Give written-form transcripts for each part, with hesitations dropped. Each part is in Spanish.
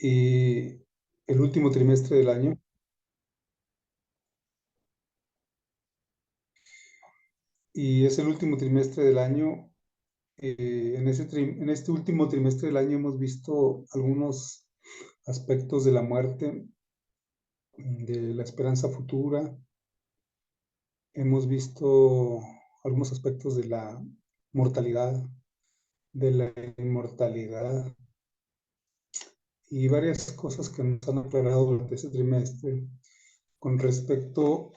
y el último trimestre del año. Y es el último trimestre del año. En este último trimestre del año hemos visto algunos aspectos de la muerte, de la esperanza futura. Hemos visto algunos aspectos de la mortalidad, de la inmortalidad y varias cosas que nos han aclarado durante ese trimestre con respecto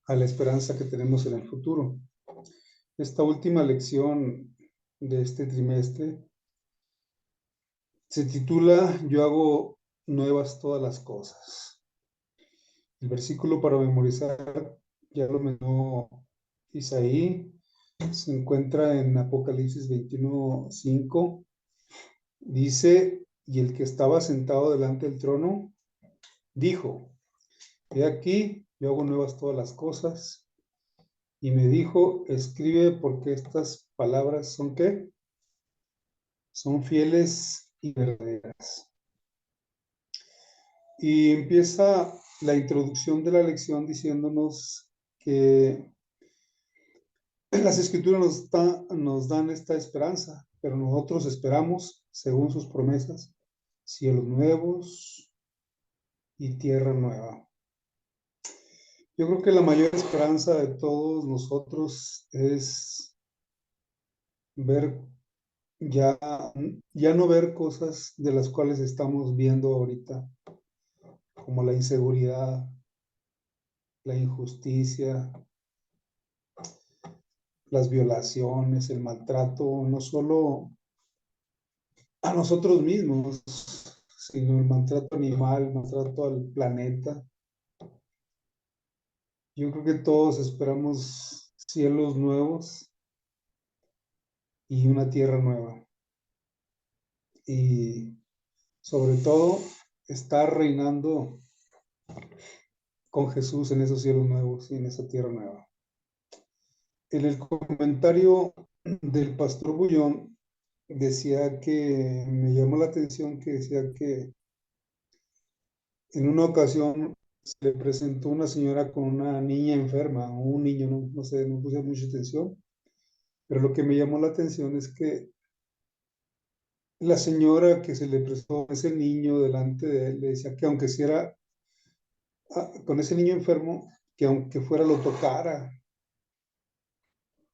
a la esperanza que tenemos en el futuro. Esta última lección de este trimestre se titula Yo hago nuevas todas las cosas. El versículo para memorizar ya lo mencionó Isaí, se encuentra en Apocalipsis 21:5. Dice, y el que estaba sentado delante del trono dijo, he aquí, yo hago nuevas todas las cosas. Y me dijo, escribe porque estas palabras son ¿qué? Son fieles y verdaderas. Y empieza la introducción de la lección diciéndonos que las escrituras nos dan esta esperanza, pero nosotros esperamos, según sus promesas, cielos nuevos y tierra nueva. Yo creo que la mayor esperanza de todos nosotros es ver ya, ya no ver cosas de las cuales estamos viendo ahorita, como la inseguridad, la injusticia, las violaciones, el maltrato, no solo a nosotros mismos, sino el maltrato animal, el maltrato al planeta. Yo creo que todos esperamos cielos nuevos y una tierra nueva. Y sobre todo, estar reinando con Jesús en esos cielos nuevos y en esa tierra nueva. En el comentario del pastor Bullón decía que me llamó la atención que decía que en una ocasión se le presentó una señora con una niña enferma, o un niño, no sé, no puse mucha atención, pero lo que me llamó la atención es que la señora que se le presentó ese niño delante de él le decía que aunque si era con ese niño enfermo, que aunque fuera lo tocara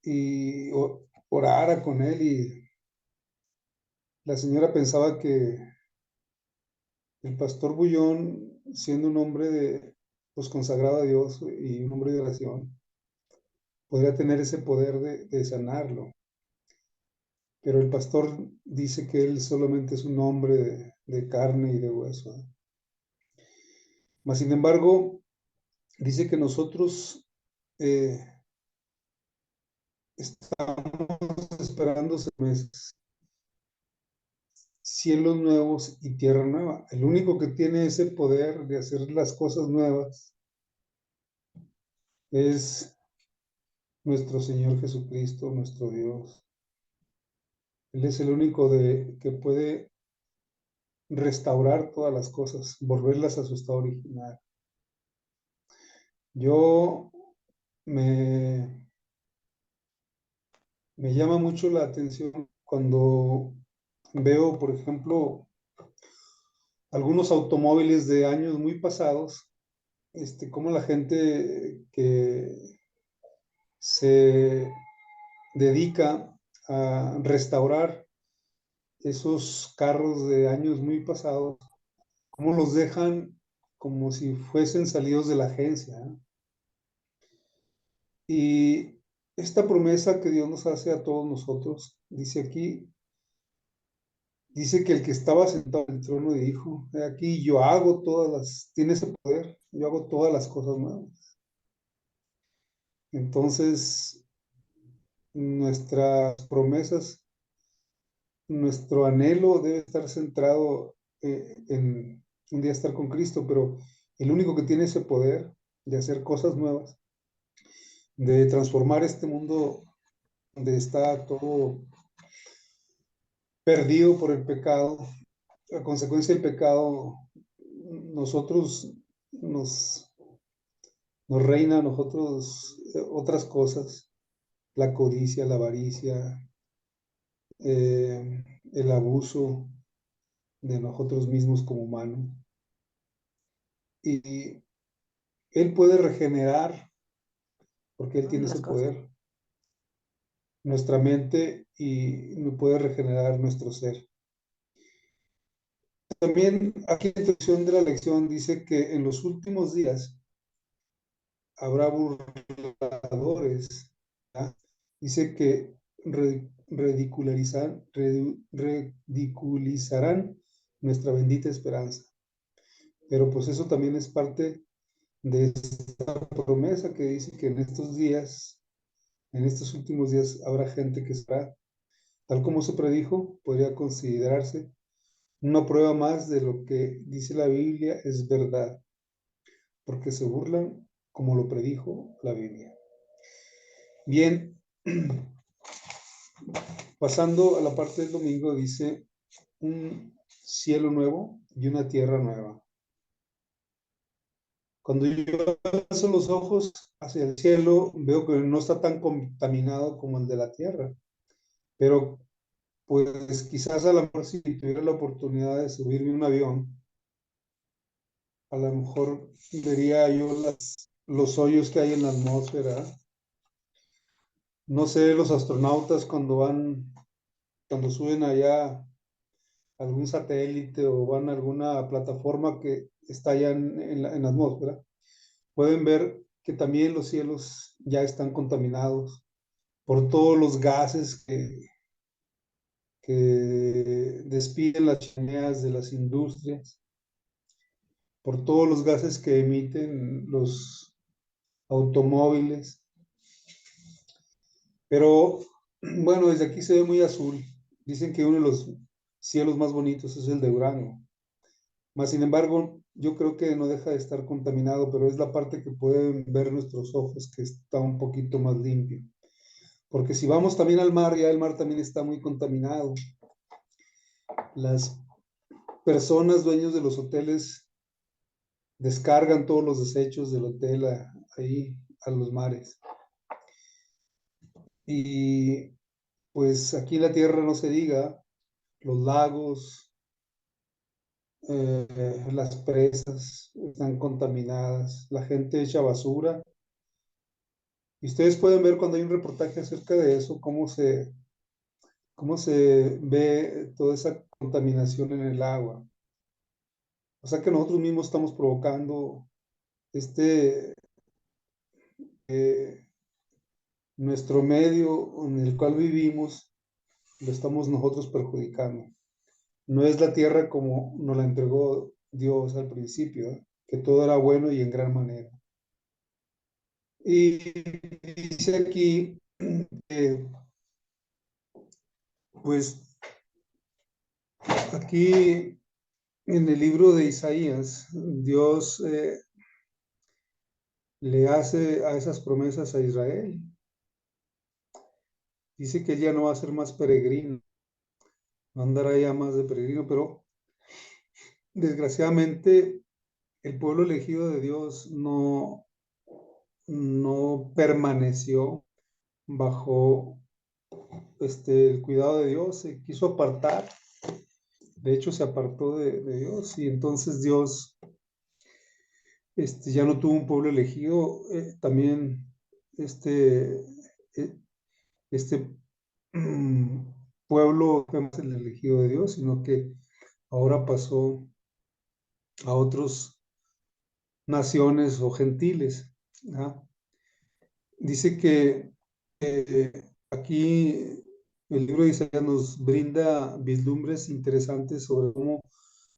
y orara con él, y la señora pensaba que el pastor Bullón, siendo un hombre pues, consagrado a Dios y un hombre de oración, podría tener ese poder de sanarlo. Pero el pastor dice que él solamente es un hombre de carne y de hueso. Mas, sin embargo, dice que nosotros estamos esperando meses, cielos nuevos y tierra nueva. El único que tiene ese poder de hacer las cosas nuevas es nuestro Señor Jesucristo, nuestro Dios. Él es el único que puede restaurar todas las cosas, volverlas a su estado original. Yo me, me llama mucho la atención cuando veo, por ejemplo, algunos automóviles de años muy pasados, cómo la gente que se dedica a restaurar esos carros de años muy pasados, cómo los dejan como si fuesen salidos de la agencia, ¿eh? Y esta promesa que Dios nos hace a todos nosotros, dice aquí, dice que el que estaba sentado en el trono dijo, aquí yo hago tiene ese poder, yo hago todas las cosas nuevas. Entonces, nuestras promesas, nuestro anhelo debe estar centrado en un día estar con Cristo, pero el único que tiene ese poder de hacer cosas nuevas, de transformar este mundo donde está todo perdido por el pecado, a consecuencia del pecado, nosotros nos, nos reina a nosotros otras cosas, la codicia, la avaricia, el abuso de nosotros mismos como humanos. Y Él puede regenerar, porque Él tiene ese poder, nuestra mente y puede regenerar nuestro ser. También aquí en la introducción de la lección dice que en los últimos días habrá burladores. ¿Ah? Dice que ridiculizarán nuestra bendita esperanza. Pero pues eso también es parte de esta promesa que dice que en estos días, en estos últimos días, habrá gente que será, tal como se predijo, podría considerarse una prueba más de lo que dice la Biblia es verdad, porque se burlan como lo predijo la Biblia. Bien, pasando a la parte del domingo, dice un cielo nuevo y una tierra nueva. Cuando yo alzo los ojos hacia el cielo, veo que no está tan contaminado como el de la tierra, pero pues quizás a lo mejor si tuviera la oportunidad de subirme a un avión, a lo mejor vería yo los hoyos que hay en la atmósfera. No sé, los astronautas cuando suben allá a algún satélite o van a alguna plataforma que está allá en la atmósfera, pueden ver que también los cielos ya están contaminados por todos los gases que despiden las chimeneas de las industrias, por todos los gases que emiten los automóviles. Pero bueno, desde aquí se ve muy azul. Dicen que uno de los cielos más bonitos es el de Durango. Mas, sin embargo, yo creo que no deja de estar contaminado, pero es la parte que pueden ver nuestros ojos que está un poquito más limpio. Porque si vamos también al mar, ya el mar también está muy contaminado. Las personas dueños de los hoteles descargan todos los desechos del hotel ahí a los mares. Y pues aquí en la tierra no se diga, los lagos, las presas están contaminadas, la gente echa basura. Y ustedes pueden ver cuando hay un reportaje acerca de eso, cómo se ve toda esa contaminación en el agua. O sea que nosotros mismos estamos provocando este, eh, nuestro medio en el cual vivimos, lo estamos nosotros perjudicando. No es la tierra como nos la entregó Dios al principio, ¿eh? Que todo era bueno y en gran manera. Y dice aquí, pues aquí en el libro de Isaías, Dios le hace a esas promesas a Israel. Dice que ella no va a ser más peregrino, no andará ya más de peregrino, pero desgraciadamente el pueblo elegido de Dios no permaneció bajo el cuidado de Dios, se quiso apartar, de hecho se apartó de Dios y entonces Dios ya no tuvo un pueblo elegido, también este, eh, este mm, pueblo fue más el elegido de Dios, sino que ahora pasó a otras naciones o gentiles. ¿Ah? Dice que aquí el libro de Isaías nos brinda vislumbres interesantes sobre cómo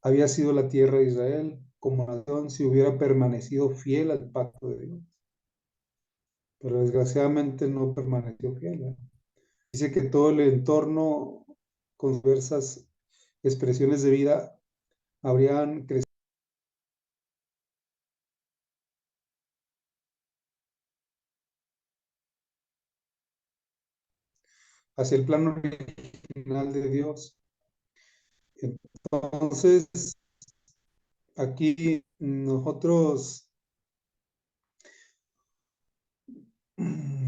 había sido la tierra de Israel como nación si hubiera permanecido fiel al pacto de Dios. Pero desgraciadamente no permaneció fiel, ¿eh? Dice que todo el entorno con diversas expresiones de vida habrían crecido hacia el plano original de Dios. Entonces, aquí nosotros,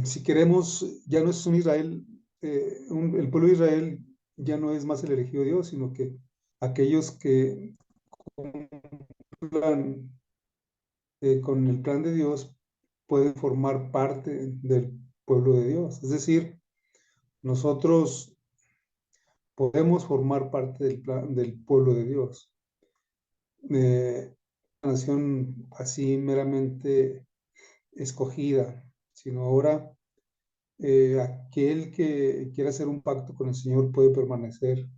si queremos, ya no es un Israel, el pueblo de Israel ya no es más el elegido de Dios, sino que aquellos que cumplan con el plan de Dios pueden formar parte del pueblo de Dios. Es decir, nosotros podemos formar parte del plan del pueblo de Dios. Una nación así meramente escogida, sino ahora aquel que quiera hacer un pacto con el Señor puede permanecer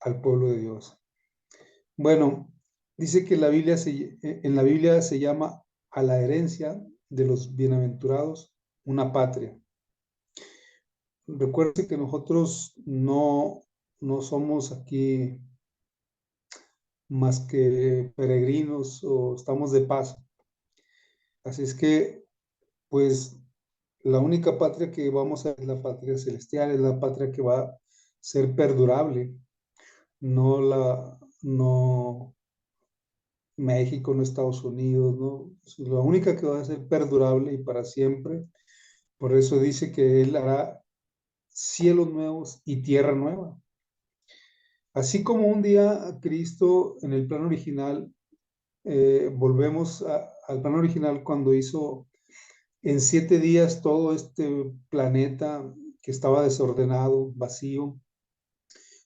al pueblo de Dios. Bueno, dice que en la Biblia se llama a la herencia de los bienaventurados una patria. Recuerde que nosotros no somos aquí más que peregrinos o estamos de paso. Así es que, pues, la única patria que vamos a es la patria celestial, es la patria que va a ser perdurable, no México, no Estados Unidos, no, es la única que va a ser perdurable y para siempre. Por eso dice que Él hará cielos nuevos y tierra nueva. Así como un día Cristo en el plan original, volvemos al plan original cuando hizo en 7 días todo este planeta que estaba desordenado, vacío,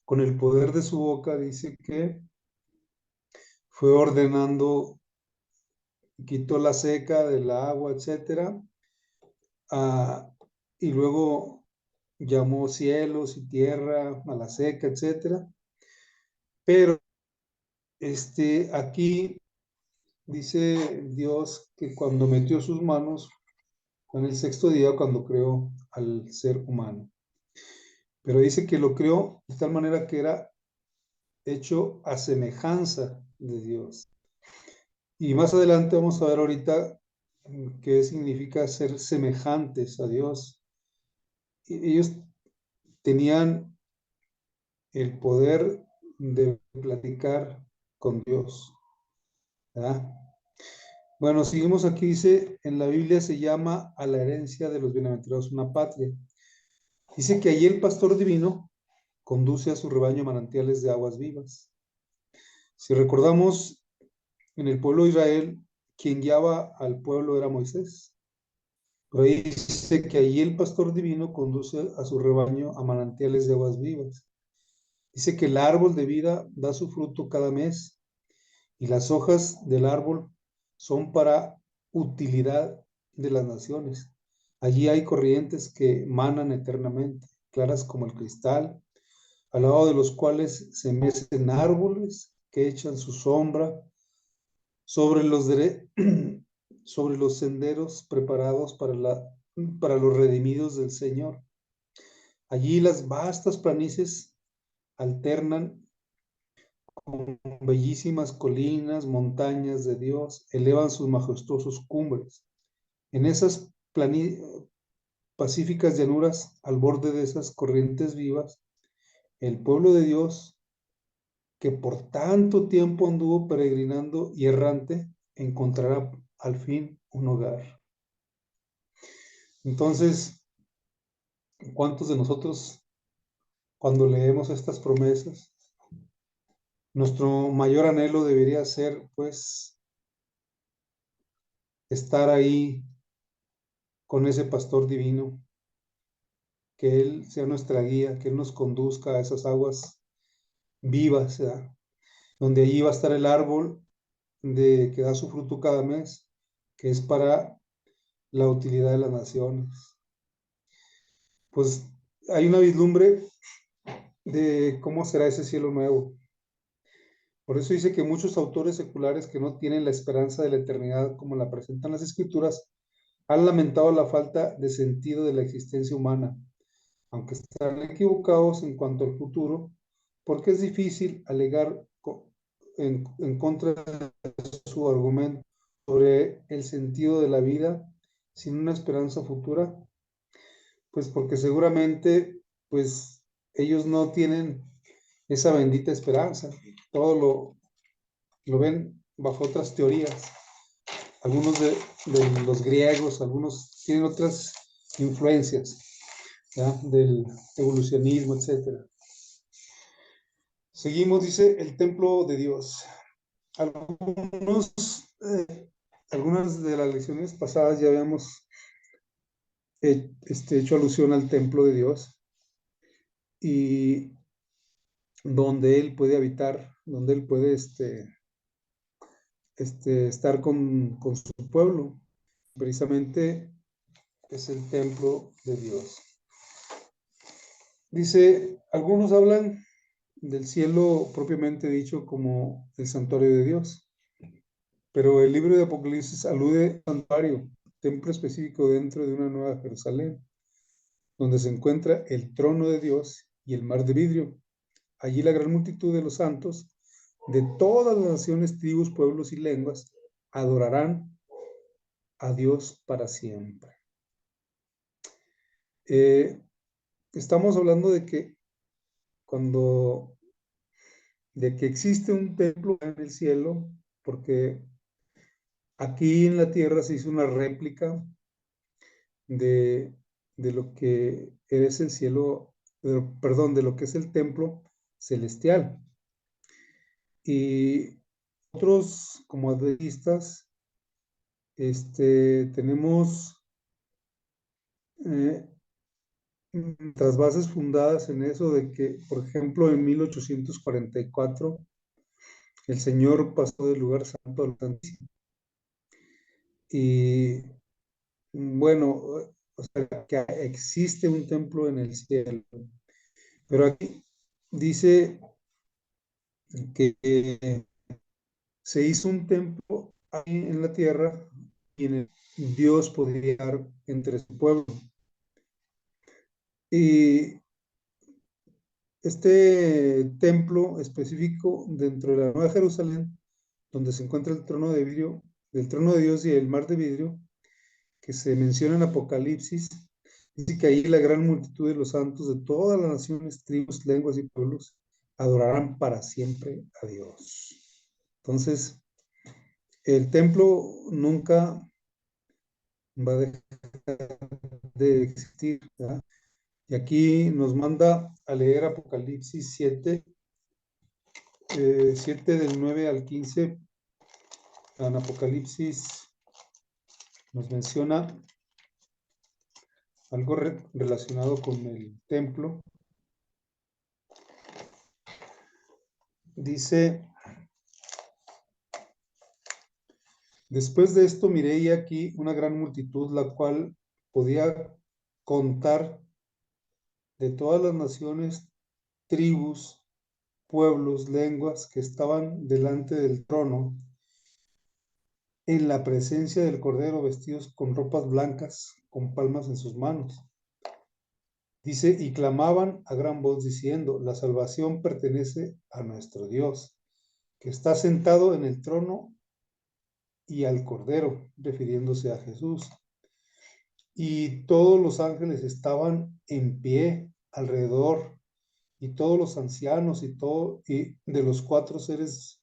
con el poder de su boca, dice que fue ordenando, quitó la seca del agua, etcétera, y luego llamó cielos y tierra a la seca, etcétera. Pero aquí dice Dios que cuando metió sus manos, en el sexto día, cuando creó al ser humano. Pero dice que lo creó de tal manera que era hecho a semejanza de Dios. Y más adelante vamos a ver ahorita qué significa ser semejantes a Dios. Ellos tenían el poder de platicar con Dios, ¿verdad? Bueno, seguimos aquí, dice, en la Biblia se llama a la herencia de los bienaventurados una patria. Dice que allí el pastor divino conduce a su rebaño a manantiales de aguas vivas. Si recordamos, en el pueblo de Israel, quien guiaba al pueblo era Moisés. Pero ahí dice que allí el pastor divino conduce a su rebaño a manantiales de aguas vivas. Dice que el árbol de vida da su fruto cada mes y las hojas del árbol son para utilidad de las naciones. Allí hay corrientes que manan eternamente, claras como el cristal, al lado de los cuales se mecen árboles que echan su sombra sobre sobre los senderos preparados para los redimidos del Señor. Allí las vastas planicies alternan con bellísimas colinas, montañas de Dios, elevan sus majestuosos cumbres. En esas pacíficas llanuras, al borde de esas corrientes vivas, el pueblo de Dios, que por tanto tiempo anduvo peregrinando y errante, encontrará al fin un hogar. Entonces, ¿cuántos de nosotros, cuando leemos estas promesas, nuestro mayor anhelo debería ser, pues, estar ahí con ese pastor divino, que Él sea nuestra guía, que Él nos conduzca a esas aguas vivas, ¿verdad? Donde allí va a estar el árbol que da su fruto cada mes, que es para la utilidad de las naciones. Pues hay una vislumbre de cómo será ese cielo nuevo. Por eso dice que muchos autores seculares que no tienen la esperanza de la eternidad como la presentan las escrituras, han lamentado la falta de sentido de la existencia humana, aunque están equivocados en cuanto al futuro, porque es difícil alegar en contra de su argumento sobre el sentido de la vida sin una esperanza futura, pues porque seguramente pues ellos no tienen esa bendita esperanza. Todo lo ven bajo otras teorías. Algunos de los griegos, algunos tienen otras influencias, ¿ya? Del evolucionismo, etc. Seguimos, dice, el templo de Dios. Algunos, algunas de las lecciones pasadas ya habíamos hecho alusión al templo de Dios y donde Él puede habitar, donde Él puede estar con su pueblo. Precisamente es el templo de Dios. Dice, algunos hablan del cielo propiamente dicho como el santuario de Dios, pero el libro de Apocalipsis alude al santuario, templo específico dentro de una nueva Jerusalén, donde se encuentra el trono de Dios y el mar de vidrio. Allí la gran multitud de los santos de todas las naciones, tribus, pueblos y lenguas adorarán a Dios para siempre. Estamos hablando de que existe un templo en el cielo, porque aquí en la tierra se hizo una réplica de, de lo que es el cielo, perdón, de lo que es el templo celestial. Y nosotros, como adventistas, tenemos las bases fundadas en eso de que, por ejemplo, en 1844, el Señor pasó del lugar santo al santísimo. Y bueno, o sea, que existe un templo en el cielo. Pero aquí dice que se hizo un templo aquí en la tierra y en el Dios podría estar entre su pueblo. Y este templo específico dentro de la Nueva Jerusalén, donde se encuentra el trono de vidrio, del trono de Dios y el mar de vidrio, que se menciona en Apocalipsis, dice que ahí la gran multitud de los santos de todas las naciones, tribus, lenguas y pueblos adorarán para siempre a Dios. Entonces, el templo nunca va a dejar de existir, ¿verdad? Y aquí nos manda a leer Apocalipsis 7, 7 del 9 al 15. En Apocalipsis nos menciona algo relacionado con el templo. Dice, después de esto miré y aquí una gran multitud, la cual podía contar de todas las naciones, tribus, pueblos, lenguas que estaban delante del trono en la presencia del Cordero, vestidos con ropas blancas, con palmas en sus manos. Dice, y clamaban a gran voz diciendo, la salvación pertenece a nuestro Dios, que está sentado en el trono y al Cordero, refiriéndose a Jesús. Y todos los ángeles estaban en pie alrededor, y todos los ancianos y de los 4 seres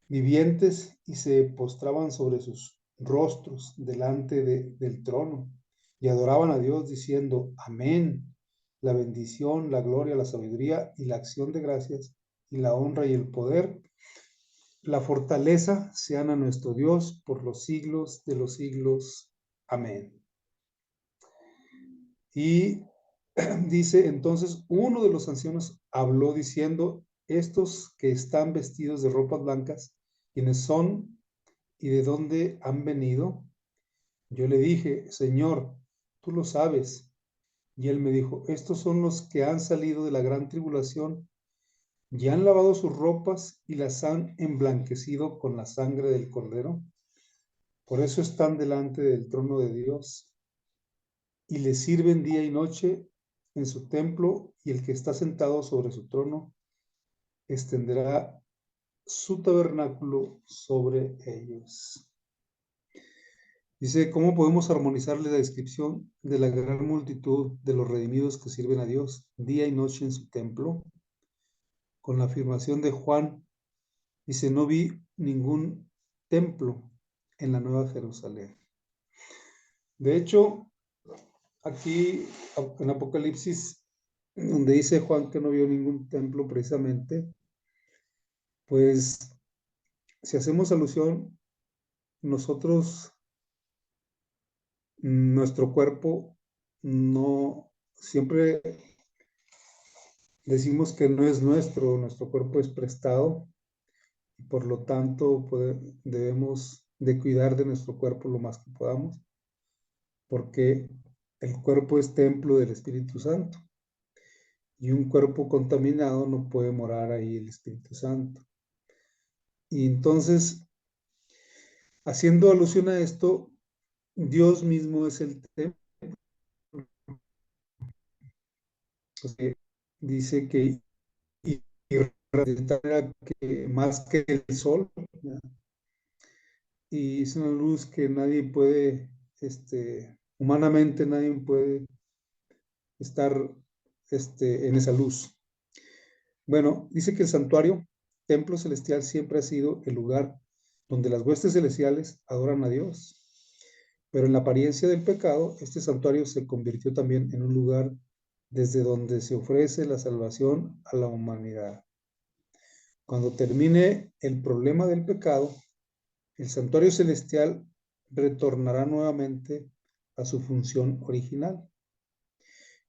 vivientes, y se postraban sobre sus rostros delante del trono y adoraban a Dios diciendo, amén, la bendición, la gloria, la sabiduría y la acción de gracias y la honra y el poder, la fortaleza sean a nuestro Dios por los siglos de los siglos. Amén. Y dice, entonces uno de los ancianos habló diciendo, estos que están vestidos de ropas blancas, ¿quiénes son y de dónde han venido? Yo le dije, Señor, tú lo sabes. Y él me dijo, estos son los que han salido de la gran tribulación y han lavado sus ropas y las han emblanquecido con la sangre del Cordero. Por eso están delante del trono de Dios y le sirven día y noche en su templo, y el que está sentado sobre su trono extenderá su tabernáculo sobre ellos. Dice, ¿cómo podemos armonizarle la descripción de la gran multitud de los redimidos que sirven a Dios día y noche en su templo? con la afirmación de Juan. Dice, no vi ningún templo en la Nueva Jerusalén. De hecho, aquí en Apocalipsis, donde dice Juan que no vio ningún templo precisamente, pues si hacemos alusión, nosotros, nuestro cuerpo, no, siempre decimos que no es nuestro cuerpo es prestado, y por lo tanto debemos de cuidar de nuestro cuerpo lo más que podamos, porque el cuerpo es templo del Espíritu Santo, y un cuerpo contaminado no puede morar ahí el Espíritu Santo. Y entonces, haciendo alusión a esto, Dios mismo es el templo. Dice que que más que el sol, ¿ya? Y es una luz que nadie puede, humanamente nadie puede estar en esa luz. Bueno, dice que el santuario, templo celestial, siempre ha sido el lugar donde las huestes celestiales adoran a Dios. Pero en la apariencia del pecado, este santuario se convirtió también en un lugar desde donde se ofrece la salvación a la humanidad. Cuando termine el problema del pecado, el santuario celestial retornará nuevamente a su función original.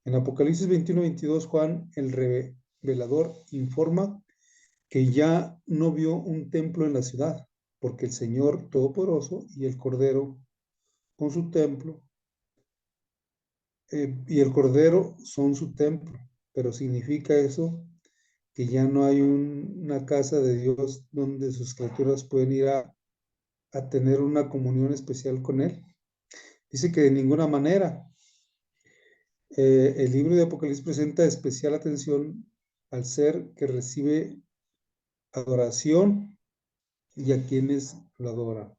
En Apocalipsis 21-22, Juan, el revelador, informa que ya no vio un templo en la ciudad, porque el Señor Todopoderoso y el Cordero con su templo, y el Cordero son su templo. Pero significa eso que ya no hay una casa de Dios donde sus criaturas pueden ir a tener una comunión especial con Él. Dice que de ninguna manera. El libro de Apocalipsis presenta especial atención al ser que recibe adoración y a quienes lo adoran.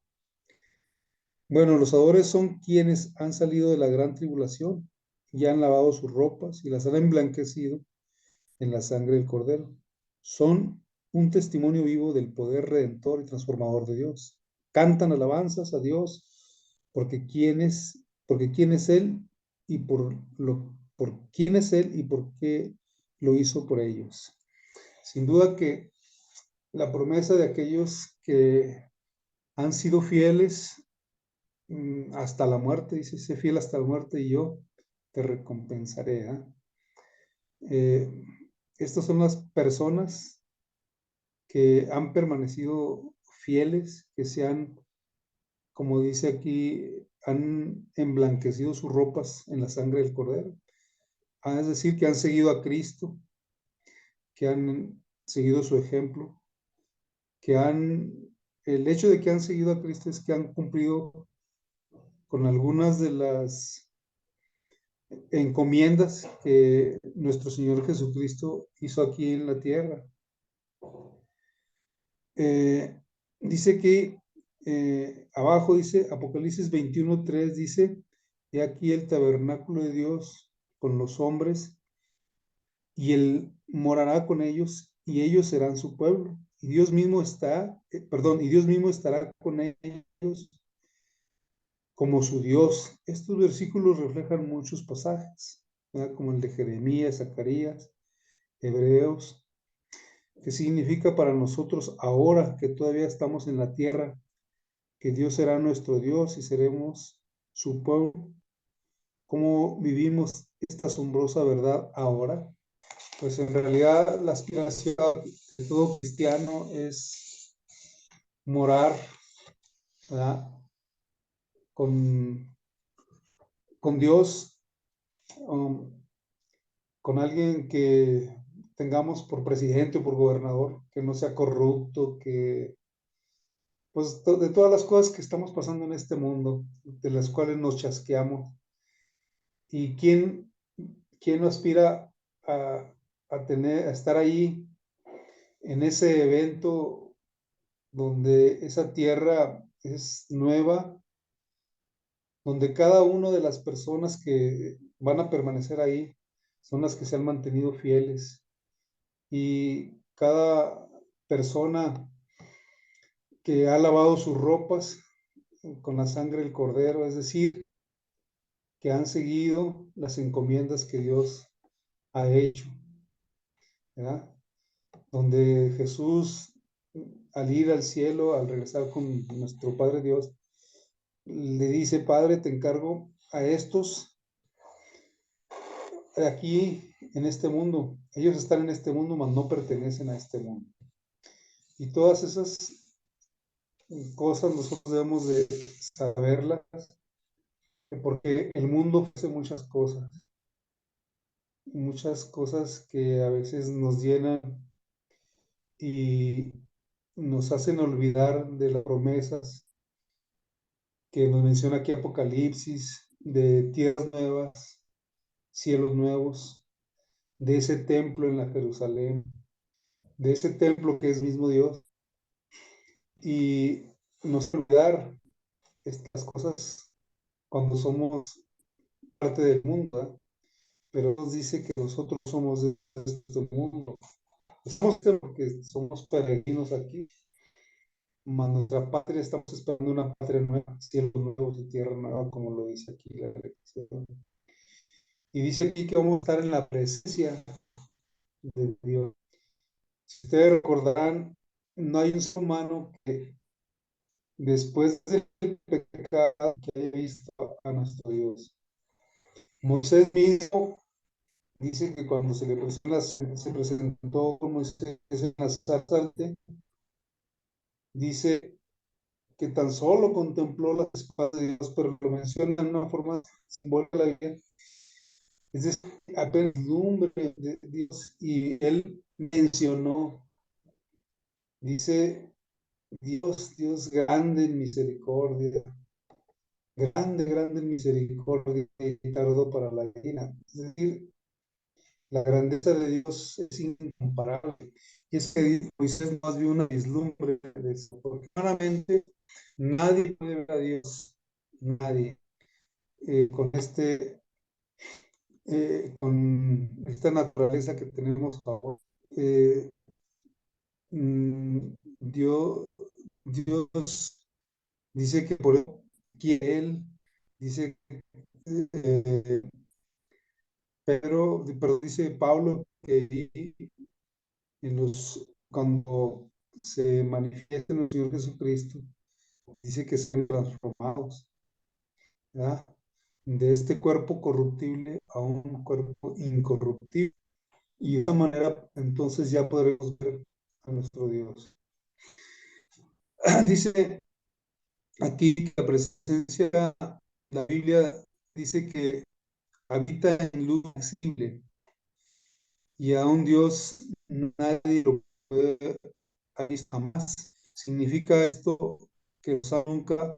Bueno, los adoradores son quienes han salido de la gran tribulación y han lavado sus ropas y las han emblanquecido en la sangre del Cordero. Son un testimonio vivo del poder redentor y transformador de Dios. Cantan alabanzas a Dios porque quién es Él y por quién es Él y por qué lo hizo por ellos. Sin duda que la promesa de aquellos que han sido fieles hasta la muerte, dice, sé fiel hasta la muerte y yo te recompensaré. Estas son las personas que han permanecido fieles, que se han, como dice aquí, han emblanquecido sus ropas en la sangre del Cordero. Es decir, que han seguido a Cristo, que han seguido su ejemplo, el hecho de que han seguido a Cristo es que han cumplido con algunas de las encomiendas que nuestro Señor Jesucristo hizo aquí en la tierra. Dice que abajo dice, Apocalipsis 21:3 dice, he aquí el tabernáculo de Dios con los hombres, y Él morará con ellos, y ellos serán su pueblo. Y Dios mismo y Dios mismo estará con ellos como su Dios. Estos versículos reflejan muchos pasajes, ¿verdad? Como el de Jeremías, Zacarías, Hebreos, que significa para nosotros ahora que todavía estamos en la tierra, que Dios será nuestro Dios y seremos su pueblo. ¿Cómo vivimos esta asombrosa verdad ahora? Pues en realidad la aspiración de todo cristiano es morar, ¿verdad? Con, con Dios, con alguien que tengamos por presidente o por gobernador, que no sea corrupto, que pues de todas las cosas que estamos pasando en este mundo, de las cuales nos chasqueamos. ¿Y quién no aspira a estar ahí en ese evento donde esa tierra es nueva, donde cada una de las personas que van a permanecer ahí son las que se han mantenido fieles? Y cada persona que ha lavado sus ropas con la sangre del cordero, es decir, que han seguido las encomiendas que Dios ha hecho, ¿verdad? Donde Jesús, al ir al cielo, al regresar con nuestro Padre Dios, le dice: Padre, te encargo a estos aquí en este mundo. Ellos están en este mundo, mas no pertenecen a este mundo. Y todas esas cosas nosotros debemos de saberlas, porque el mundo hace muchas cosas que a veces nos llenan y nos hacen olvidar de las promesas que nos menciona aquí Apocalipsis, de tierras nuevas, cielos nuevos, de ese templo en la Jerusalén, de ese templo que es mismo Dios, y nos olvidar estas cosas cuando somos parte del mundo, ¿eh? Pero Dios dice que nosotros somos de este mundo. Somos porque somos peregrinos aquí, mas nuestra patria, estamos esperando una patria nueva, cielos nuevos y tierra nueva, como lo dice aquí la lección. Y dice aquí que vamos a estar en la presencia de Dios. Si ustedes recordarán, no hay un ser humano que después del pecado que haya visto a nuestro Dios. Moisés mismo dice que cuando se presentó con Moisés en la zarza, dice que tan solo contempló la espada de Dios, pero lo menciona en una forma simbólica de la Biblia. Es decir, apenas lumbre de Dios, y él mencionó, dice: Dios grande en misericordia, grande en misericordia y tardo para la ira. Es decir, la grandeza de Dios es incomparable. Y es que Moisés más vio una vislumbre de eso, porque claramente nadie puede ver a Dios, nadie, con con esta naturaleza que tenemos ahora. Eh, Dios, Dios dice que por eso quiere Él, dice eh, pero dice Pablo que cuando se manifiesta en el Señor Jesucristo, dice que son transformados, ¿verdad? De este cuerpo corruptible a un cuerpo incorruptible. Y de esa manera entonces ya podremos ver a nuestro Dios. Dice aquí que la presencia, la Biblia dice que habita en luz visible, y a un Dios nadie lo puede haber visto jamás. ¿Significa esto que nunca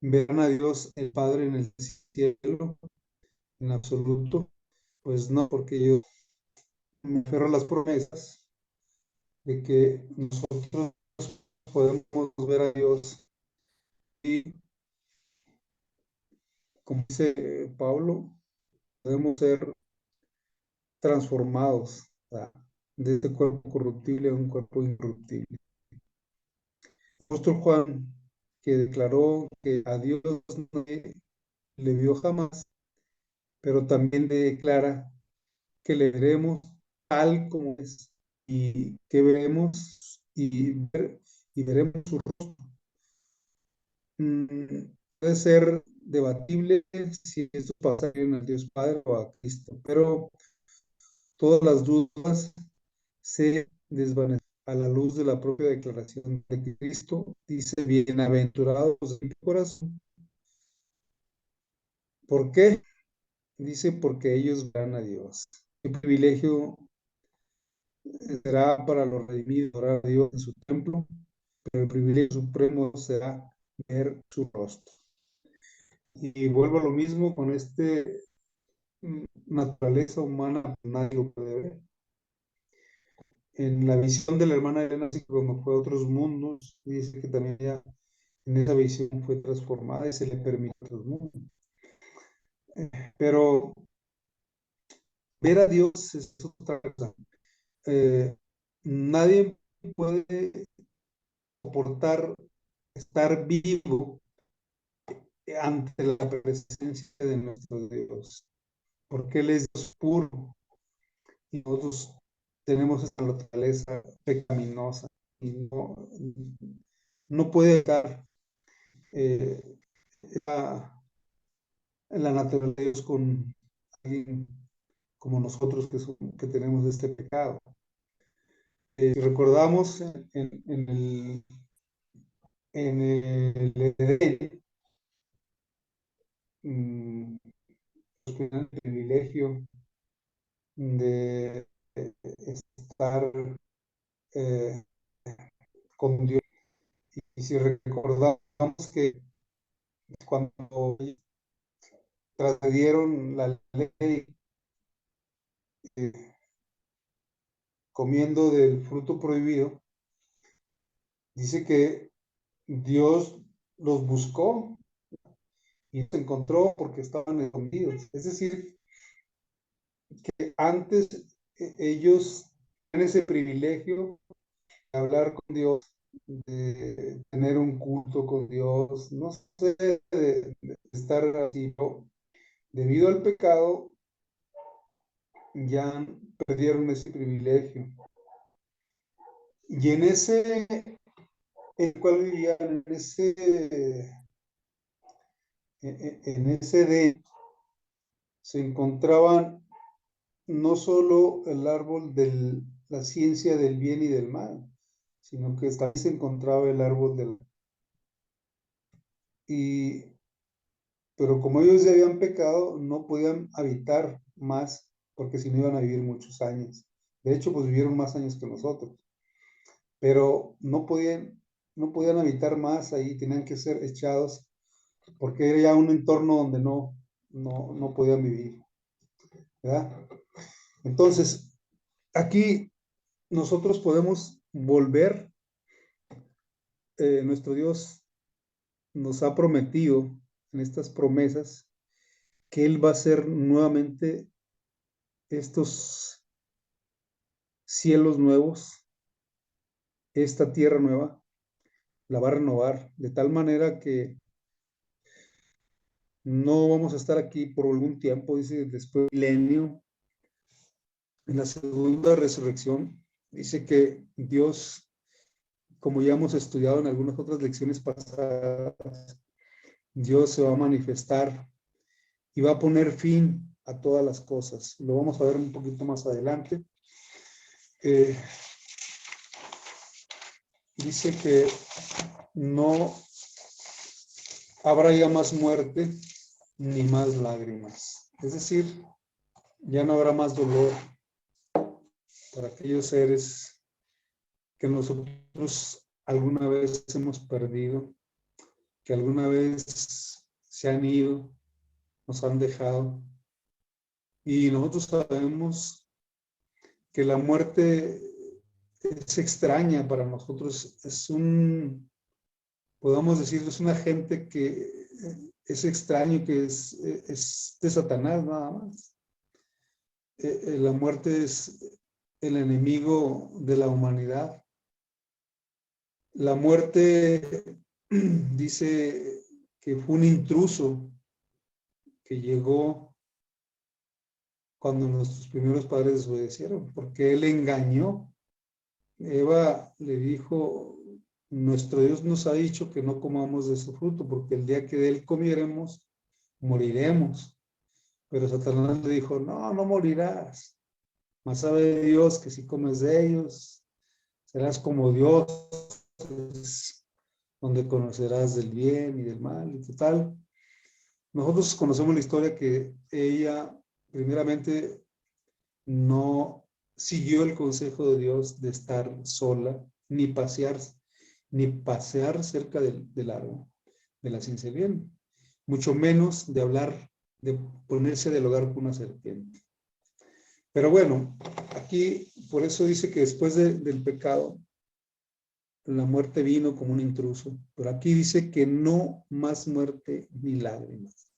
verán a Dios el Padre en el cielo en absoluto? Pues no, porque yo me aferro a las promesas de que nosotros podemos ver a Dios, y, como dice Pablo, podemos ser transformados, ¿verdad?, de este cuerpo corruptible a un cuerpo incorruptible. El apóstol Juan, que declaró que a Dios no le vio jamás, pero también declara que le veremos tal como es, y que veremos y veremos su rostro. Puede ser debatible si esto pasa en el Dios Padre o a Cristo, pero todas las dudas se desvanecen a la luz de la propia declaración de Cristo. Dice: bienaventurados de corazón. ¿Por qué? Dice: porque ellos verán a Dios. Qué privilegio será para los redimidos orar a Dios en su templo, pero el privilegio supremo será ver su rostro. Y vuelvo a lo mismo con naturaleza humana, nadie lo puede ver. En la visión de la hermana Elena, así como fue a otros mundos, dice que también ella en esa visión fue transformada y se le permitió a otros mundos. Pero ver a Dios es otra cosa. nadie puede soportar estar vivo ante la presencia de nuestro Dios, porque Él es Dios puro y nosotros tenemos esta naturaleza pecaminosa y no puede estar eh, la naturaleza de Dios con alguien como nosotros que tenemos este pecado. Si recordamos en el Edén, el privilegio de estar eh, con Dios. Y si recordamos que cuando trascedieron la ley eh, comiendo del fruto prohibido, dice que Dios los buscó y los encontró porque estaban escondidos. Es decir, que antes ellos tenían ese privilegio de hablar con Dios, de tener un culto con Dios, no sé, de estar así, ¿no? Debido al pecado, ya perdieron ese privilegio. Y en ese, en cual vivían, en ese de se encontraban no solo el árbol de la ciencia del bien y del mal, sino que también se encontraba el árbol del... Y, pero como ellos ya habían pecado, no podían habitar más, porque si no iban a vivir muchos años. De hecho, pues vivieron más años que nosotros. Pero no podían habitar más ahí, tenían que ser echados, porque era ya un entorno donde no podían vivir, ¿verdad? Entonces, aquí nosotros podemos volver, nuestro Dios nos ha prometido en estas promesas que Él va a hacer nuevamente estos cielos nuevos, esta tierra nueva, la va a renovar de tal manera que no vamos a estar aquí por algún tiempo, dice, después del milenio. En la segunda resurrección dice que Dios, como ya hemos estudiado en algunas otras lecciones pasadas, Dios se va a manifestar y va a poner fin a todas las cosas. Lo vamos a ver un poquito más adelante. Dice que no habrá ya más muerte ni más lágrimas. Es decir, ya no habrá más dolor para aquellos seres que nosotros alguna vez hemos perdido, que alguna vez se han ido, nos han dejado. Y nosotros sabemos que la muerte es extraña para nosotros, podamos decir, es un agente que es extraño, que es de Satanás nada más. La muerte es el enemigo de la humanidad. La muerte dice que fue un intruso que llegó cuando nuestros primeros padres desobedecieron, porque él engañó. Eva le dijo, nuestro Dios nos ha dicho que no comamos de su fruto, porque el día que de él comiéramos, moriremos. Pero Satanás le dijo, no, no morirás. Mas sabe Dios que si comes de ellos, serás como Dios, donde conocerás del bien y del mal. Y total, nosotros conocemos la historia que ella, primeramente, no siguió el consejo de Dios de estar sola, ni pasear cerca del árbol de la ciencia del bien, mucho menos de hablar, de ponerse del hogar con una serpiente. Pero bueno, aquí por eso dice que después del pecado, la muerte vino como un intruso, pero aquí dice que no más muerte ni lágrimas.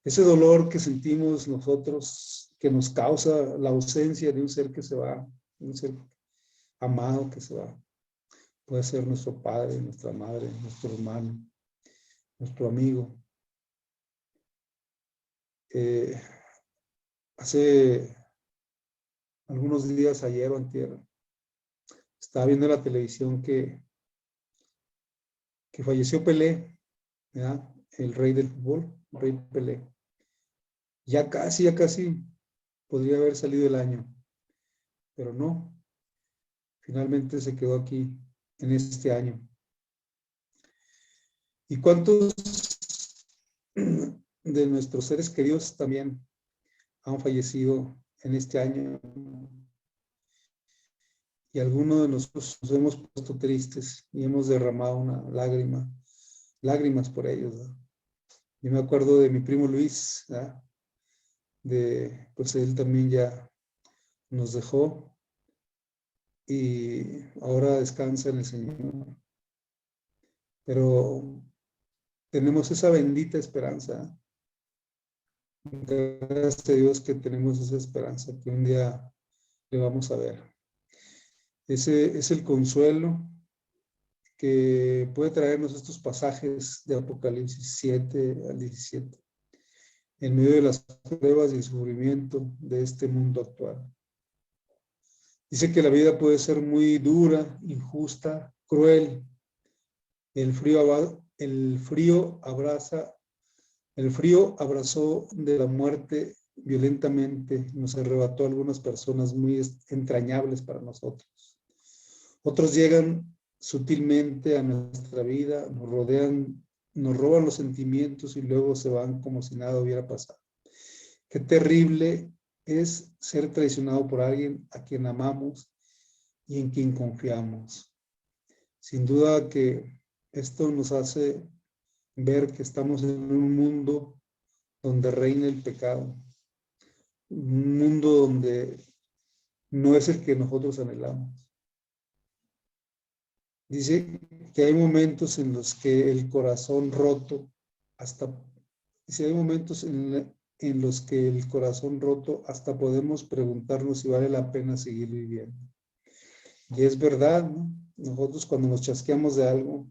Ese dolor que sentimos nosotros, que nos causa la ausencia de un ser que se va, un ser amado que se va. Puede ser nuestro padre, nuestra madre, nuestro hermano, nuestro amigo. Hace algunos días, ayer o antier, estaba viendo la televisión que falleció Pelé, ¿verdad? El rey del fútbol, el rey Pelé. Ya casi podría haber salido el año, pero no. Finalmente se quedó aquí en este año. ¿Y cuántos de nuestros seres queridos también han fallecido en este año? Y algunos de nosotros nos hemos puesto tristes y hemos derramado una lágrimas por ellos, ¿verdad? Yo me acuerdo de mi primo Luis, ¿verdad? Pues él también ya nos dejó y ahora descansa en el Señor. Pero tenemos esa bendita esperanza. Gracias a Dios que tenemos esa esperanza, que un día le vamos a ver. Ese es el consuelo que puede traernos estos pasajes de Apocalipsis 7 al 17, en medio de las pruebas y el sufrimiento de este mundo actual. Dice que la vida puede ser muy dura, injusta, cruel. El frío abrazó de la muerte violentamente, nos arrebató a algunas personas muy entrañables para nosotros. Otros llegan sutilmente a nuestra vida, nos rodean, nos roban los sentimientos y luego se van como si nada hubiera pasado. Qué terrible es ser traicionado por alguien a quien amamos y en quien confiamos. Sin duda que esto nos hace ver que estamos en un mundo donde reina el pecado, un mundo donde no es el que nosotros anhelamos. Dice que hay momentos en los que el corazón roto, hay momentos en los que el corazón roto hasta podemos preguntarnos si vale la pena seguir viviendo. Y es verdad, ¿no? Nosotros cuando nos chasqueamos de algo,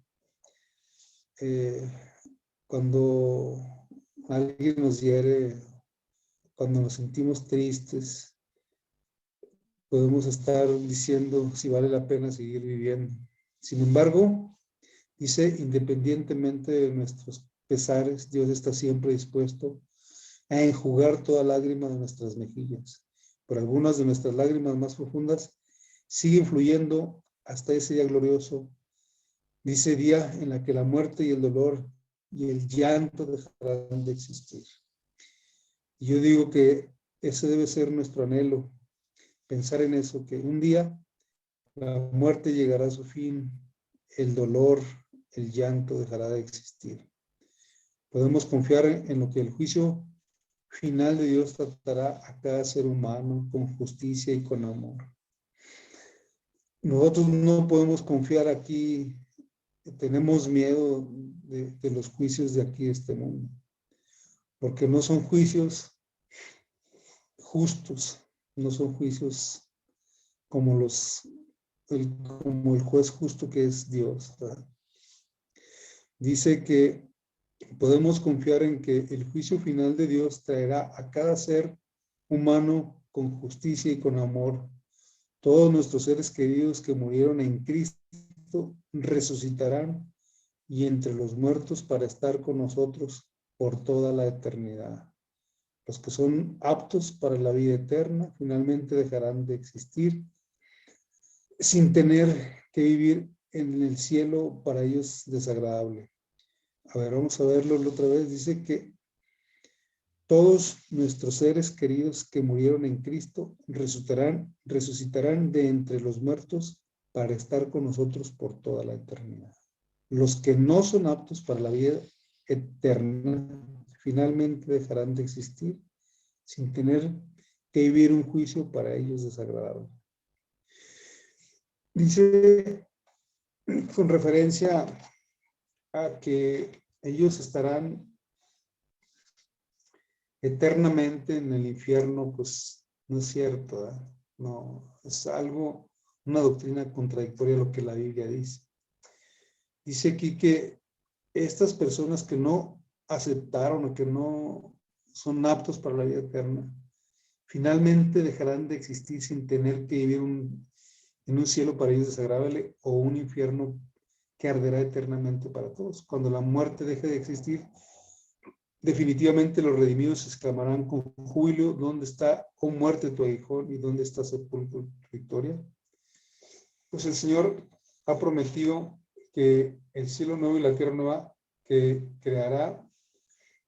cuando alguien nos hiere, cuando nos sentimos tristes, podemos estar diciendo si vale la pena seguir viviendo. Sin embargo, dice, independientemente de nuestros pesares, Dios está siempre dispuesto a enjugar toda lágrima de nuestras mejillas. Por algunas de nuestras lágrimas más profundas siguen fluyendo hasta ese día glorioso, dice día en la que la muerte y el dolor y el llanto dejarán de existir. Y yo digo que ese debe ser nuestro anhelo, pensar en eso, que un día la muerte llegará a su fin, el dolor, el llanto dejará de existir. Podemos confiar en lo que el juicio final de Dios tratará a cada ser humano con justicia y con amor. Nosotros no podemos confiar aquí, tenemos miedo de los juicios de aquí, de este mundo, porque no son juicios justos, no son juicios como como el juez justo que es Dios, ¿verdad? Dice que podemos confiar en que el juicio final de Dios traerá a cada ser humano con justicia y con amor. Todos nuestros seres queridos que murieron en Cristo resucitarán y entre los muertos para estar con nosotros por toda la eternidad. Los que son aptos para la vida eterna finalmente dejarán de existir sin tener que vivir en el cielo para ellos desagradable. A ver, vamos a verlo otra vez. Dice que todos nuestros seres queridos que murieron en Cristo resucitarán de entre los muertos para estar con nosotros por toda la eternidad. Los que no son aptos para la vida eterna finalmente dejarán de existir sin tener que vivir un juicio para ellos desagradable. Dice con referencia a que ellos estarán eternamente en el infierno, pues no es cierto, ¿eh? No, es algo una doctrina contradictoria a lo que la Biblia dice. Dice aquí que estas personas que no aceptaron o que no son aptos para la vida eterna, finalmente dejarán de existir sin tener que vivir en un cielo para ellos desagradable o un infierno que arderá eternamente para todos. Cuando la muerte deje de existir, definitivamente los redimidos exclamarán con júbilo: ¿dónde está, oh muerte, tu aguijón, y dónde está sepulcro tu victoria? Pues el Señor ha prometido que el cielo nuevo y la tierra nueva que creará,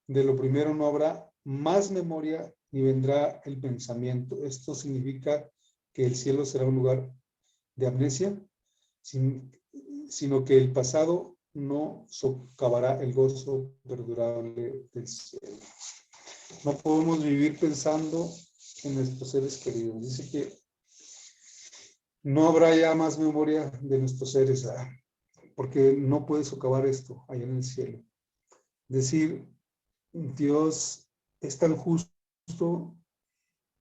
de lo primero no habrá más memoria ni vendrá el pensamiento. Esto significa que el cielo será un lugar de amnesia, sino que el pasado no socavará el gozo perdurable del cielo. No podemos vivir pensando en nuestros seres queridos. Dice que no habrá ya más memoria de nuestros seres, porque no puede socavar esto allá en el cielo. Es decir, Dios es tan justo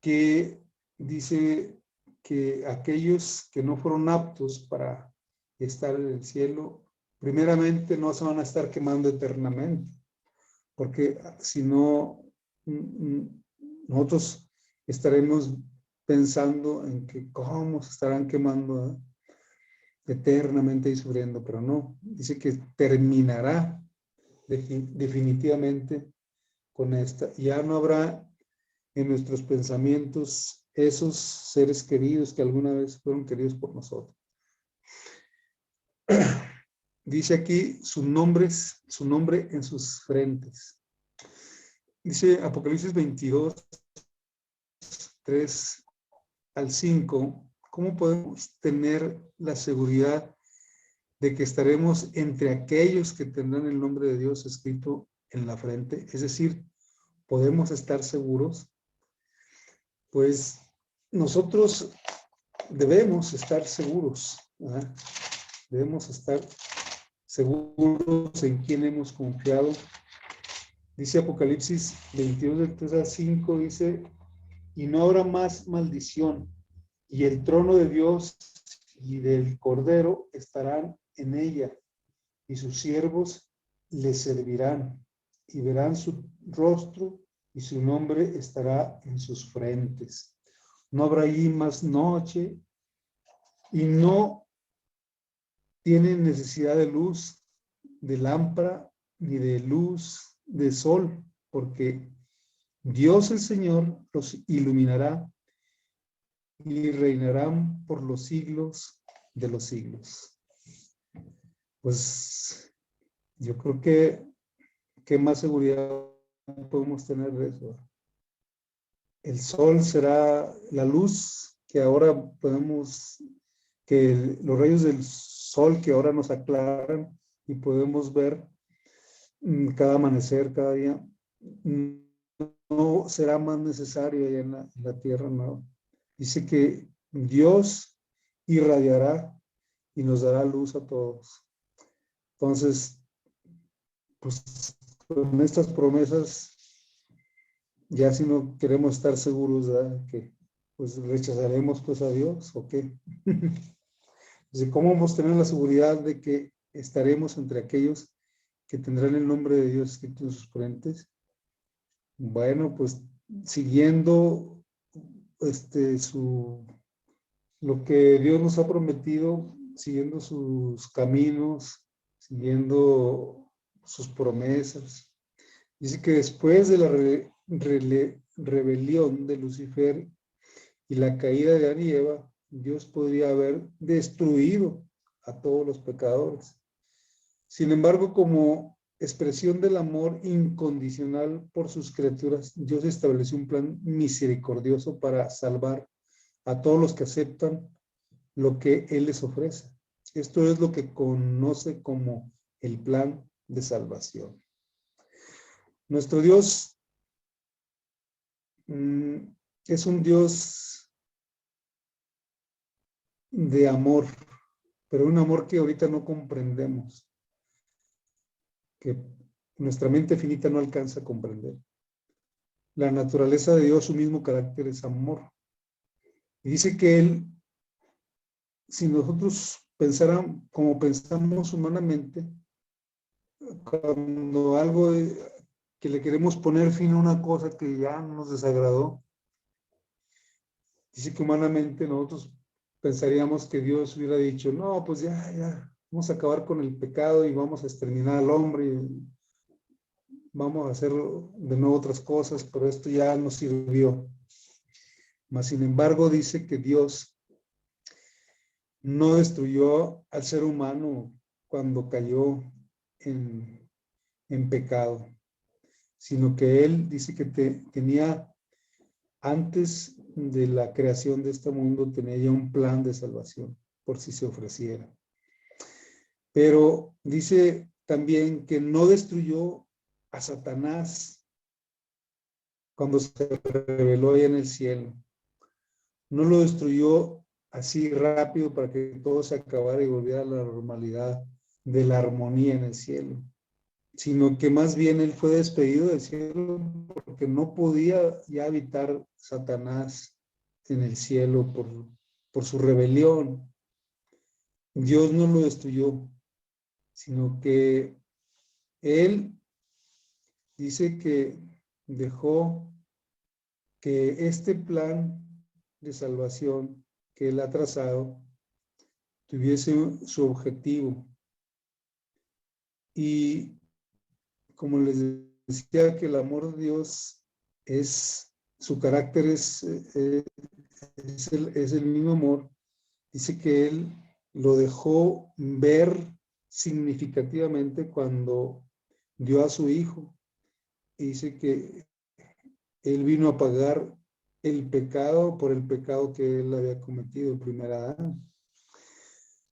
que dice que aquellos que no fueron aptos para estar en el cielo, primeramente no se van a estar quemando eternamente, porque si no, nosotros estaremos pensando en que cómo se estarán quemando eternamente y sufriendo, pero no, dice que terminará definitivamente con esta. Ya no habrá en nuestros pensamientos esos seres queridos que alguna vez fueron queridos por nosotros. Dice aquí su nombre en sus frentes. Dice Apocalipsis 22, 3 al 5, ¿cómo podemos tener la seguridad de que estaremos entre aquellos que tendrán el nombre de Dios escrito en la frente? Es decir, ¿podemos estar seguros? Pues nosotros debemos estar seguros, ¿verdad? Debemos estar seguros en quién hemos confiado. Dice Apocalipsis 22, del 3 al 5, dice: y no habrá más maldición, y el trono de Dios y del Cordero estarán en ella, y sus siervos le servirán, y verán su rostro, y su nombre estará en sus frentes. No habrá allí más noche, y no tienen necesidad de luz, de lámpara, ni de luz de sol, porque Dios el Señor los iluminará y reinarán por los siglos de los siglos. Pues yo creo que ¿qué más seguridad podemos tener de eso? El sol será la luz que ahora podemos, que los rayos del sol que ahora nos aclaran y podemos ver cada amanecer, cada día, no será más necesario allá en la tierra, no. Dice que Dios irradiará y nos dará luz a todos. Entonces, pues con estas promesas, ya si no queremos estar seguros, ¿verdad?, que pues rechazaremos pues a Dios, ¿o qué? Entonces, ¿cómo vamos a tener la seguridad de que estaremos entre aquellos que tendrán el nombre de Dios escrito en sus frentes? Bueno, pues siguiendo lo que Dios nos ha prometido, siguiendo sus caminos, siguiendo sus promesas. Dice que después de la rebelión de Lucifer y la caída de Adán y Eva, Dios podría haber destruido a todos los pecadores. Sin embargo, como expresión del amor incondicional por sus criaturas, Dios estableció un plan misericordioso para salvar a todos los que aceptan lo que Él les ofrece. Esto es lo que conoce como el plan de salvación. Nuestro Dios es un Dios de amor, pero un amor que ahorita no comprendemos, que nuestra mente finita no alcanza a comprender. La naturaleza de Dios, su mismo carácter, es amor. Y dice que Él si nosotros pensáramos como pensamos humanamente, cuando algo que le queremos poner fin a una cosa que ya nos desagradó, dice que humanamente nosotros pensaríamos que Dios hubiera dicho, no, pues ya, vamos a acabar con el pecado y vamos a exterminar al hombre y vamos a hacer de nuevo otras cosas, pero esto ya nos sirvió. Mas, sin embargo, dice que Dios no destruyó al ser humano cuando cayó en pecado, sino que Él dice que tenía, antes de la creación de este mundo, tenía ya un plan de salvación, por si se ofreciera. Pero dice también que no destruyó a Satanás cuando se reveló ahí en el cielo. No lo destruyó así rápido para que todo se acabara y volviera a la normalidad de la armonía en el cielo, sino que más bien él fue despedido del cielo porque no podía ya habitar Satanás en el cielo por su rebelión. Dios no lo destruyó, sino que él dice que dejó que este plan de salvación que él ha trazado tuviese su objetivo. Y como les decía, que el amor de Dios su carácter es el mismo amor. Dice que él lo dejó ver significativamente cuando dio a su hijo. Y dice que él vino a pagar el pecado por el pecado que él había cometido, el primer Adán.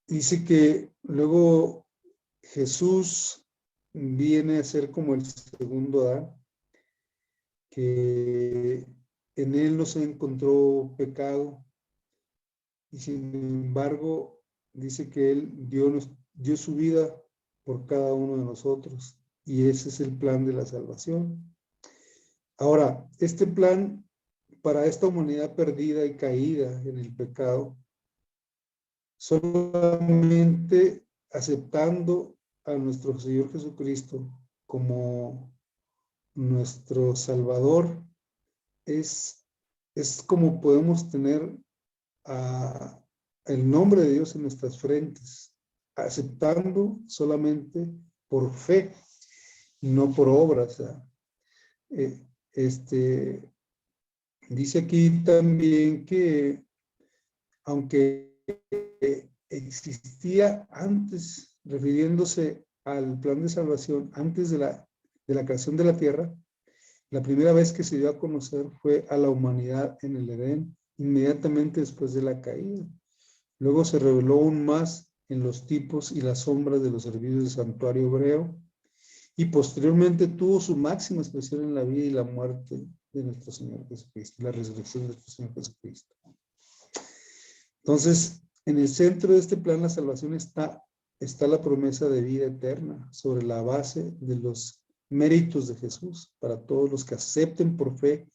Dice que luego Jesús viene a ser como el segundo Adán, que en él no se encontró pecado, y sin embargo dice que él dio su vida por cada uno de nosotros, y ese es el plan de la salvación. Ahora, este plan para esta humanidad perdida y caída en el pecado, solamente aceptando a nuestro Señor Jesucristo como nuestro Salvador, es como podemos tener el nombre de Dios en nuestras frentes, aceptando solamente por fe y no por obras. Dice aquí también que aunque existía antes, refiriéndose al plan de salvación, antes de la creación de la tierra, la primera vez que se dio a conocer fue a la humanidad en el Edén, inmediatamente después de la caída. Luego se reveló aún más en los tipos y las sombras de los servicios del santuario hebreo, y posteriormente tuvo su máxima expresión en la vida y la muerte de nuestro Señor Jesucristo, la resurrección de nuestro Señor Jesucristo. Entonces, en el centro de este plan, la salvación está la promesa de vida eterna sobre la base de los méritos de Jesús para todos los que acepten por fe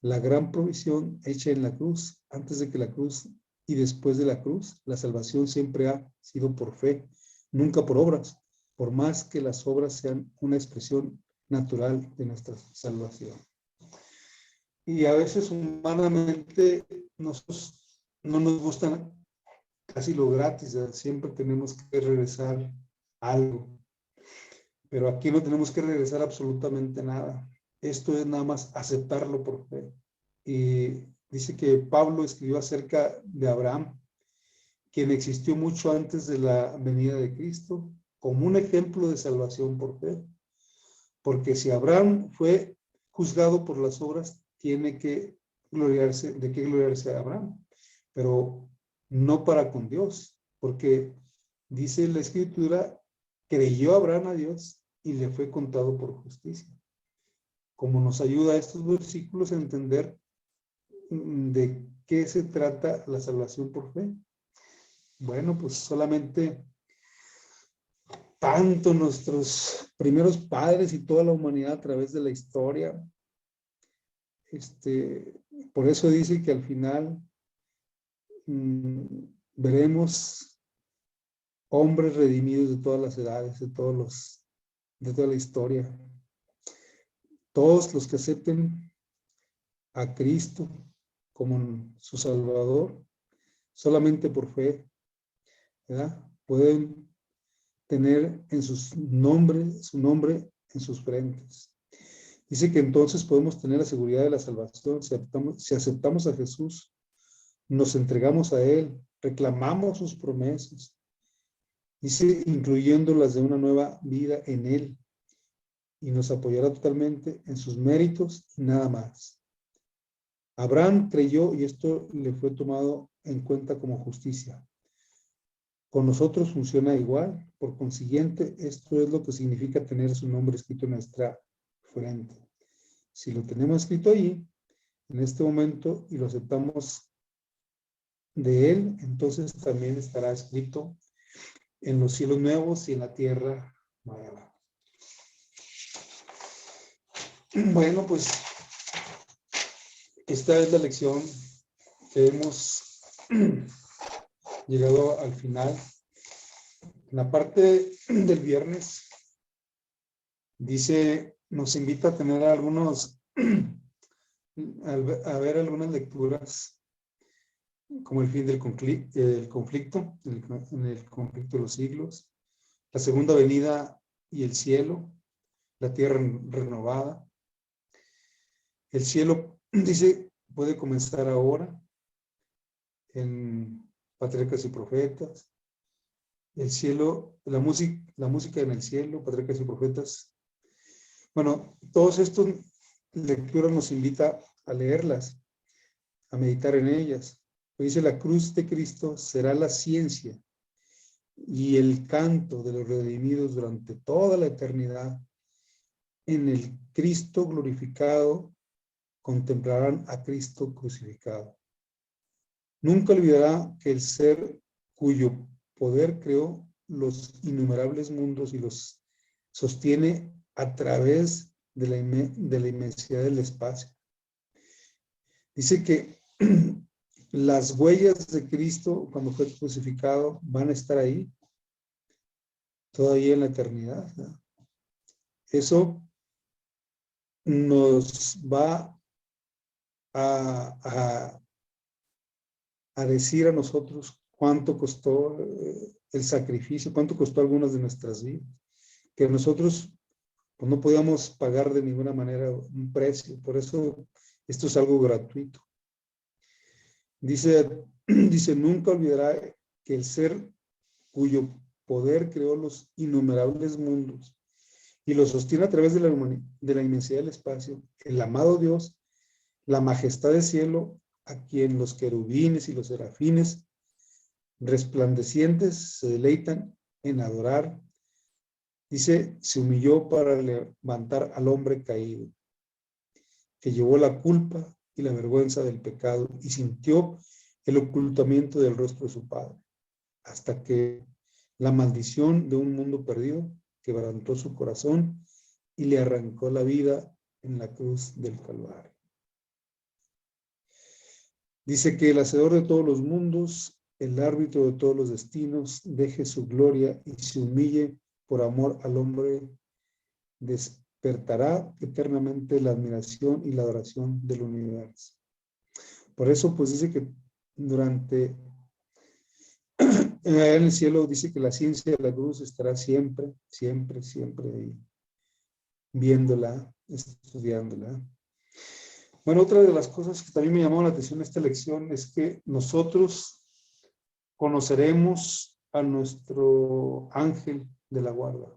la gran provisión hecha en la cruz. Antes de que la cruz y después de la cruz, la salvación siempre ha sido por fe, nunca por obras, por más que las obras sean una expresión natural de nuestra salvación. Y a veces humanamente nosotros no nos gusta casi lo gratis, ¿verdad? Siempre tenemos que regresar algo, pero aquí no tenemos que regresar absolutamente nada. Esto es nada más aceptarlo por fe. Y dice que Pablo escribió acerca de Abraham, quien existió mucho antes de la venida de Cristo, como un ejemplo de salvación por fe. Porque si Abraham fue juzgado por las obras, tiene que gloriarse, ¿de qué gloriarse a Abraham? Pero no para con Dios, porque dice la Escritura, creyó Abraham a Dios y le fue contado por justicia. Como nos ayuda estos versículos a entender de qué se trata la salvación por fe. Bueno, pues solamente tanto nuestros primeros padres y toda la humanidad a través de la historia, por eso dice que al final veremos hombres redimidos de todas las edades, de toda la historia. Todos los que acepten a Cristo como su Salvador, solamente por fe, ¿verdad? Pueden tener en su nombre en sus frentes. Dice que entonces podemos tener la seguridad de la salvación si aceptamos a Jesús, nos entregamos a Él, reclamamos sus promesas, dice, incluyendo las de una nueva vida en Él, y nos apoyará totalmente en sus méritos y nada más. Abraham creyó y esto le fue tomado en cuenta como justicia. Con nosotros funciona igual, por consiguiente, esto es lo que significa tener su nombre escrito en nuestra frente. Si lo tenemos escrito ahí, en este momento, y lo aceptamos de Él, entonces también estará escrito en los cielos nuevos y en la tierra nueva. Bueno, pues esta es la lección que hemos llegado al final. En la parte del viernes dice, nos invita a tener a ver algunas lecturas como el fin del conflicto, en el conflicto de los siglos, la segunda venida y el cielo, la tierra renovada. El cielo, dice, puede comenzar ahora en Patriarcas y Profetas. El cielo, la música en el cielo, Patriarcas y Profetas. Bueno, todas estas lecturas nos invita a leerlas, a meditar en ellas. Dice, la cruz de Cristo será la ciencia y el canto de los redimidos durante toda la eternidad. En el Cristo glorificado contemplarán a Cristo crucificado. Nunca olvidará que el ser cuyo poder creó los innumerables mundos y los sostiene a través de la inmensidad del espacio. Dice que las huellas de Cristo cuando fue crucificado van a estar ahí todavía en la eternidad, ¿no? Eso nos va a decir a nosotros cuánto costó el sacrificio, cuánto costó algunas de nuestras vidas, que nosotros pues, no podíamos pagar de ninguna manera un precio, por eso esto es algo gratuito. Dice, nunca olvidará que el ser cuyo poder creó los innumerables mundos y los sostiene a través de la inmensidad del espacio, el amado Dios, la majestad del cielo, a quien los querubines y los serafines resplandecientes se deleitan en adorar. Dice, se humilló para levantar al hombre caído, que llevó la culpa y la vergüenza del pecado y sintió el ocultamiento del rostro de su Padre, hasta que la maldición de un mundo perdido quebrantó su corazón y le arrancó la vida en la cruz del Calvario. Dice que el hacedor de todos los mundos, el árbitro de todos los destinos, deje su gloria y se humille por amor al hombre, despertará eternamente la admiración y la adoración del universo. Por eso, pues dice que durante en el cielo dice que la ciencia de la cruz estará siempre, siempre, siempre ahí, viéndola, estudiándola. Bueno, otra de las cosas que también me llamó la atención en esta lección es que nosotros conoceremos a nuestro ángel de la guarda.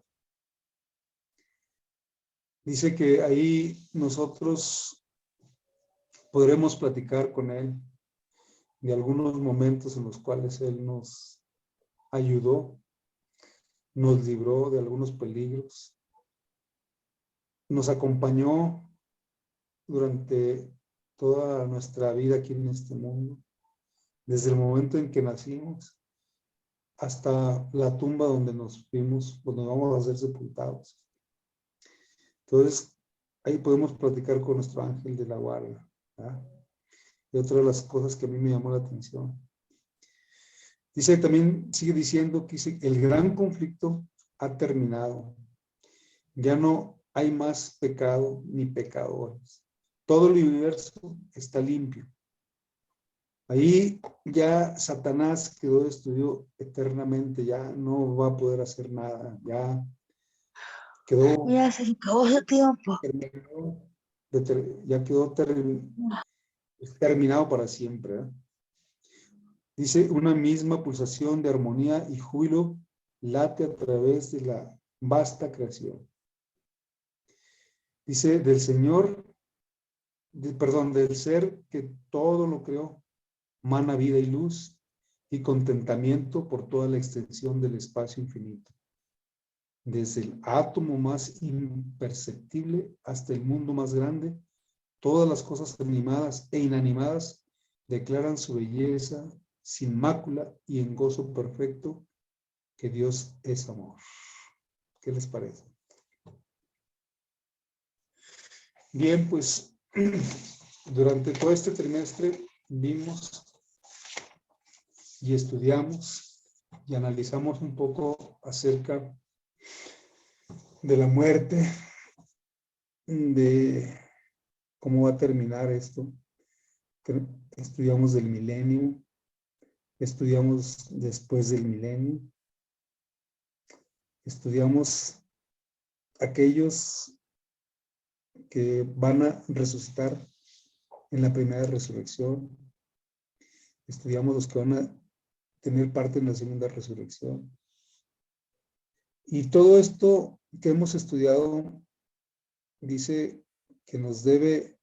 Dice que ahí nosotros podremos platicar con él de algunos momentos en los cuales él nos ayudó, nos libró de algunos peligros, nos acompañó durante toda nuestra vida aquí en este mundo, desde el momento en que nacimos hasta la tumba donde nos fuimos, donde vamos a ser sepultados. Entonces, ahí podemos platicar con nuestro ángel de la guarda, ¿verdad? Y otra de las cosas que a mí me llamó la atención. Dice también, sigue diciendo que dice, el gran conflicto ha terminado. Ya no hay más pecado ni pecadores. Todo el universo está limpio. Ahí ya Satanás quedó destruido eternamente, ya no va a poder hacer nada, ya quedó, Ya se acabó su tiempo. terminó, ya quedó terminado para siempre, ¿eh? Dice, una misma pulsación de armonía y júbilo late a través de la vasta creación. Dice, del Señor, perdón, del ser que todo lo creó, mana vida y luz y contentamiento por toda la extensión del espacio infinito. Desde el átomo más imperceptible hasta el mundo más grande, todas las cosas animadas e inanimadas declaran su belleza sin mácula y en gozo perfecto, que Dios es amor. ¿Qué les parece? Bien, pues durante todo este trimestre vimos y estudiamos y analizamos un poco acerca de la muerte, de cómo va a terminar esto. Estudiamos del milenio, estudiamos después del milenio, estudiamos aquellos que van a resucitar en la primera resurrección, estudiamos los que van a tener parte en la segunda resurrección. Y todo esto que hemos estudiado dice que nos debe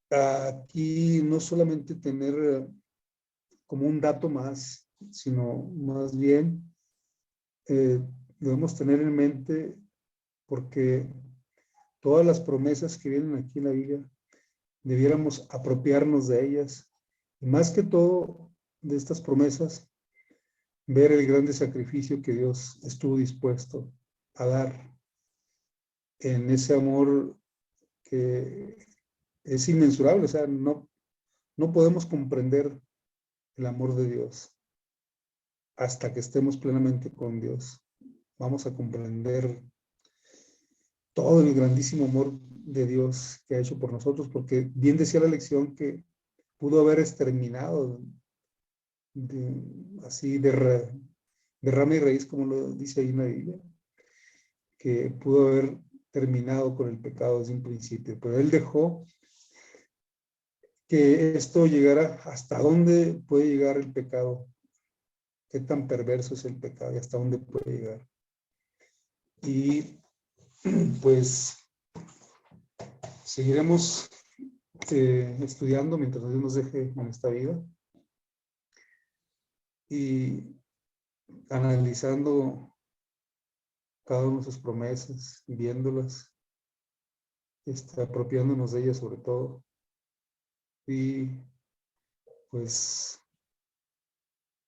aquí no solamente tener como un dato más, sino más bien debemos tener en mente, porque todas las promesas que vienen aquí en la Biblia, debiéramos apropiarnos de ellas. Y más que todo de estas promesas, ver el grande sacrificio que Dios estuvo dispuesto a dar en ese amor que es inmensurable. O sea, no podemos comprender el amor de Dios hasta que estemos plenamente con Dios. Vamos a comprender todo el grandísimo amor de Dios que ha hecho por nosotros, porque bien decía la lección que pudo haber exterminado así de rama y raíz, como lo dice ahí en la Biblia, que pudo haber terminado con el pecado desde un principio, pero Él dejó que esto llegara hasta dónde puede llegar el pecado, qué tan perverso es el pecado y hasta dónde puede llegar. Y pues seguiremos estudiando mientras Dios nos deje en esta vida y analizando cada una de sus promesas, viéndolas, apropiándonos de ellas sobre todo. Y pues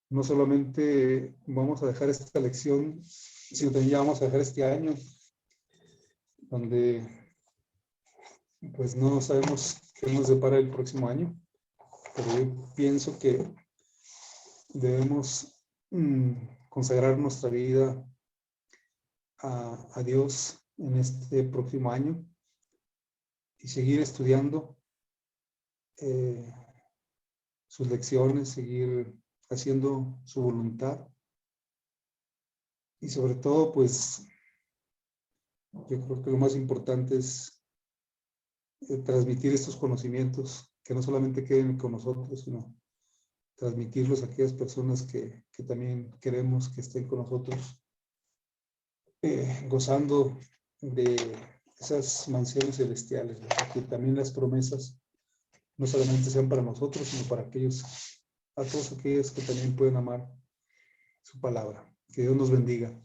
no solamente vamos a dejar esta lección, sino también ya vamos a dejar este año, donde pues no sabemos qué nos depara el próximo año, pero yo pienso que debemos consagrar nuestra vida a Dios en este próximo año y seguir estudiando sus lecciones, seguir haciendo su voluntad y sobre todo pues yo creo que lo más importante es transmitir estos conocimientos, que no solamente queden con nosotros, sino transmitirlos a aquellas personas que también queremos que estén con nosotros, gozando de esas mansiones celestiales, ¿verdad? Que también las promesas no solamente sean para nosotros, sino para a todos aquellos que también pueden amar su palabra. Que Dios nos bendiga.